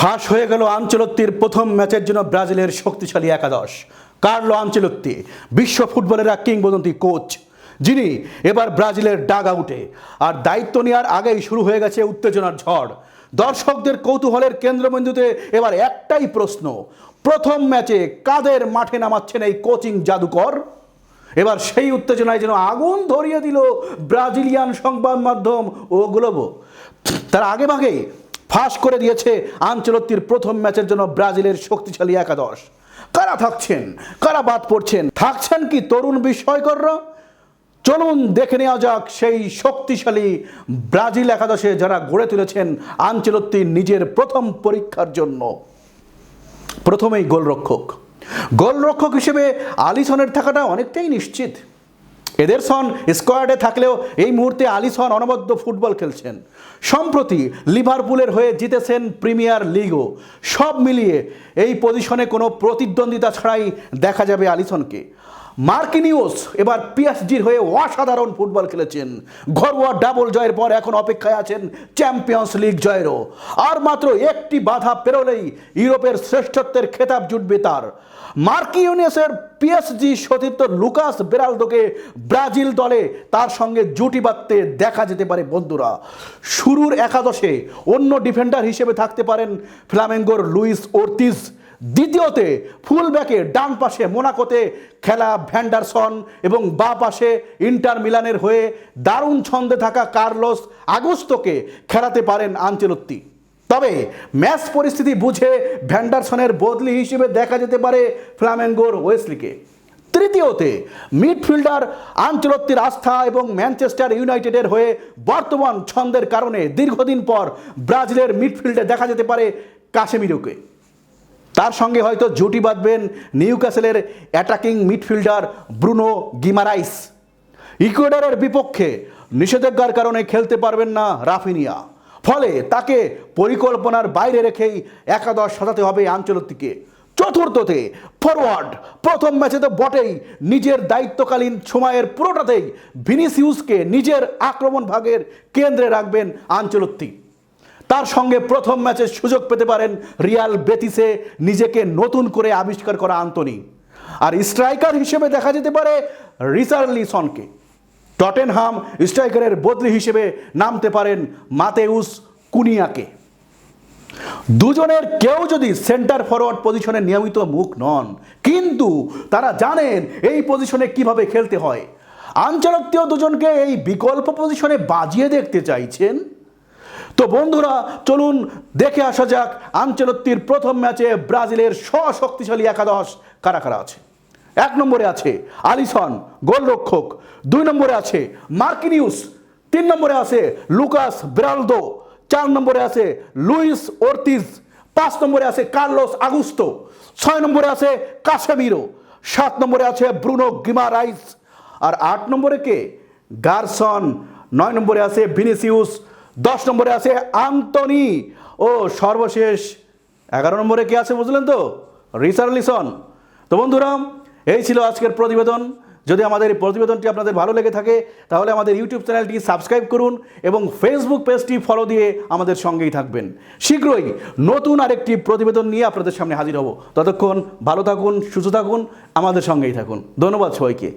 ফাঁস হয়ে গেল আনচেলত্তির প্রথম ম্যাচের জন্য ব্রাজিলের শক্তিশালী একাদশ। কার্লো আনচেলত্তি বিশ্ব ফুটবলের এক কিংবদন্তি কোচ, যিনি এবার ব্রাজিলের ডাগ আউটে। আর দায়িত্ব নেওয়ার আগেই শুরু হয়ে গেছে উত্তেজনার ঝড়। দর্শকদের কৌতূহলের কেন্দ্রবিন্দুতে এবার একটাই প্রশ্ন, প্রথম ম্যাচে কাদের মাঠে নামাচ্ছেন এই কোচিং জাদুকর? এবার সেই উত্তেজনায় যেন আগুন ধরিয়ে দিল ব্রাজিলিয়ান সংবাদ মাধ্যম ও গ্লোবো। তার আগেভাগেই ফাঁস করে দিয়েছে আনচেলত্তির প্রথম ম্যাচের জন্য ব্রাজিলের শক্তিশালী একাদশ। কারা থাকছেন, কারা বাদ পড়ছেন, থাকছেন কি তরুণ বিস্ময়কররা? চলুন দেখে নেওয়া যাক সেই শক্তিশালী ব্রাজিল একাদশে যারা গড়ে তুলেছেন আনচেলত্তির নিজের প্রথম পরীক্ষার জন্য। প্রথমেই গোলরক্ষক হিসেবে আলিসনের থাকাটা অনেকটাই নিশ্চিত। এদেরসন স্কোয়াডে থাকলেও এই মুহূর্তে আলিসন অনবদ্য ফুটবল খেলছেন। সম্প্রতি লিভারপুলের হয়ে জিতেছেন প্রিমিয়ার লিগও। সব মিলিয়ে এই পজিশনে কোনো প্রতিদ্বন্দ্বিতা ছাড়াই দেখা যাবে আলিসনকে। মার্কিনিওস এবার পিএসজির হয়ে অসাধারণ ফুটবল খেলেছেন। ঘরোয়া ডাবল জয়ের পর এখন অপেক্ষায় আছেন চ্যাম্পিয়ন্স লিগ জয়েরও। আর মাত্র একটি বাধা পেরোলেই ইউরোপের শ্রেষ্ঠত্বের খেতাব জুটবে তার। মার্কিনিওসের পিএসজি সতীর্থ লুকাস বেরালদোকে ব্রাজিল দলে তার সঙ্গে জুটি বাঁধতে দেখা যেতে পারে বন্ধুরা। শুরুর একাদশে অন্য ডিফেন্ডার হিসেবে থাকতে পারেন ফ্লামেঙ্গোর লুইস ওর্তিজ। দ্বিতীয়তে ফুলব্যাকে ডান পাশে মোনাকোতে খেলা ভ্যান্ডারসন এবং বাঁ পাশে ইন্টার মিলানের হয়ে দারুণ ছন্দে থাকা কার্লোস আগুস্তোকে খেলাতে পারেন আনচেলত্তি। তবে ম্যাচ পরিস্থিতি বুঝে ভ্যান্ডারসনের বদলি হিসেবে দেখা যেতে পারে ফ্লামেঙ্গোর ওয়েসলিকে। তৃতীয়তে মিডফিল্ডার আনচেলত্তির আস্থা এবং ম্যানচেস্টার ইউনাইটেডের হয়ে বর্তমান ছন্দের কারণে দীর্ঘদিন পর ব্রাজিলের মিডফিল্ডে দেখা যেতে পারে কাসেমিরোকে। তার সঙ্গে হয়তো জুটি বাঁধবেন নিউক্যাসলের অ্যাটাকিং মিডফিল্ডার ব্রুনো গিমারাইস। ইকুয়েডরের বিপক্ষে নিষেধাজ্ঞার কারণে খেলতে পারবেন না রাফিনিয়া, ফলে তাকে পরিকল্পনার বাইরে রেখেই একাদশ সাজাতে হবে আনচেলত্তিকে। চতুর্থতে ফরওয়ার্ড, প্রথম ম্যাচে তো বটেই, নিজের দায়িত্বকালীন সময়ের পুরোটাতেই ভিনিসিউসকে নিজের আক্রমণ ভাগের কেন্দ্রে রাখবেন আনচেলত্তি। তার সঙ্গে প্রথম ম্যাচে সুযোগ পেতে পারেন রিয়াল বেতিসে নিজেকে নতুন করে আবিষ্কার করা আন্তোনি। আর স্ট্রাইকার হিসেবে দেখা যেতে পারে রিচার্লিসনকে। টটেনহাম স্ট্রাইকারের বদলি হিসেবে নামতে পারেন মাতেউস কুনিয়াকে। দুজনের কেউ যদি সেন্টার ফরওয়ার্ড পজিশনে নিয়মিত মুখ নন, কিন্তু তারা জানেন এই পজিশনে কিভাবে খেলতে হয়। আনচেলত্তিও দুজনকে এই বিকল্প পজিশনে বাজিয়ে দেখতে চাইছেন। তো বন্ধুরা, চলুন দেখে আসা যাক আনচেলত্তির প্রথম ম্যাচে ব্রাজিলের শক্তিশালী একাদশ কারা কারা আছে। 1 নম্বরে আছে আলিসন, গোলরক্ষক। 2 নম্বরে আছে মার্কিনিউস। 3 নম্বরে আছে লুকাস বেরালদো। 4 নম্বরে আছে লুইস ওর্তিজ। 5 নম্বরে আছে কার্লোস আগুস্তো। 6 নম্বরে আছে কাসেমিরো। 7 নম্বরে আছে ব্রুনো গিমারাইস। আর 8 নম্বরে কে? গারসন। 9 নম্বরে আছে ভিনিসিউস। 10 নম্বরে আছে আন্তোনি। ও সর্বশেষ 11 নম্বরে কে আছে বুঝলেন তো? রিচার্লিসন। তো বন্ধুরা, এই ছিল আজকের প্রতিবেদন। যদি আমাদের এই প্রতিবেদনটি আপনাদের ভালো লেগে থাকে তাহলে আমাদের ইউটিউব চ্যানেলটি সাবস্ক্রাইব করুন এবং ফেসবুক পেজটি ফলো দিয়ে আমাদের সঙ্গেই থাকবেন। শীঘ্রই নতুন আরেকটি প্রতিবেদন নিয়ে আপনাদের সামনে হাজির হব। ততক্ষণ ভালো থাকুন, সুস্থ থাকুন, আমাদের সঙ্গেই থাকুন। ধন্যবাদ সবাইকে।